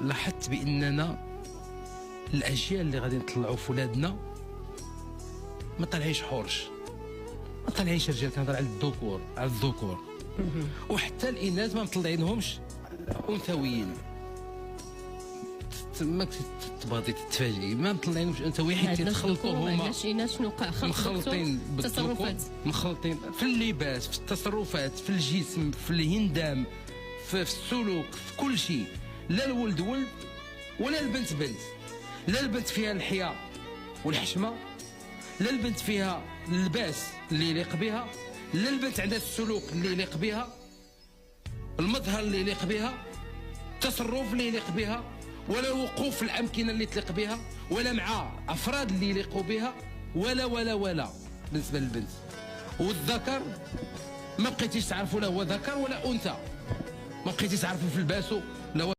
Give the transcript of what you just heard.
لاحظت باننا الاجيال اللي غادي نطلعوا في ولادنا ما طالعينش حورش، ما طالعينش رجال، كنهضر على الذكور، على الذكور. وحتى الاناث ما مطلعينهمش انثويين. تماك تبغي تتفاجئي، ما مطلعينهمش انثويين حيت يتخلطوا هما مخلطين بالذكور، مخلطين في اللباس، في التصرفات، في الجسم، في الهندام، في السلوك، في كل شيء. لا الولد ولد ولا البنت بنت. لا البنت فيها الحياء والحشمه، لا البنت فيها اللباس اللي يليق بها، لا البنت عندها السلوك اللي يليق بها، المظهر اللي يليق بها، التصرف اللي يليق بها، ولا الوقوف في الامكنه اللي تليق بها، ولا مع افراد اللي يليقوا بها، ولا بالنسبه للبنت. والذكر ما بقيتيش تعرفوا لا هو ذكر ولا انثى، ما بقيتيش تعرفوا في لباسه لا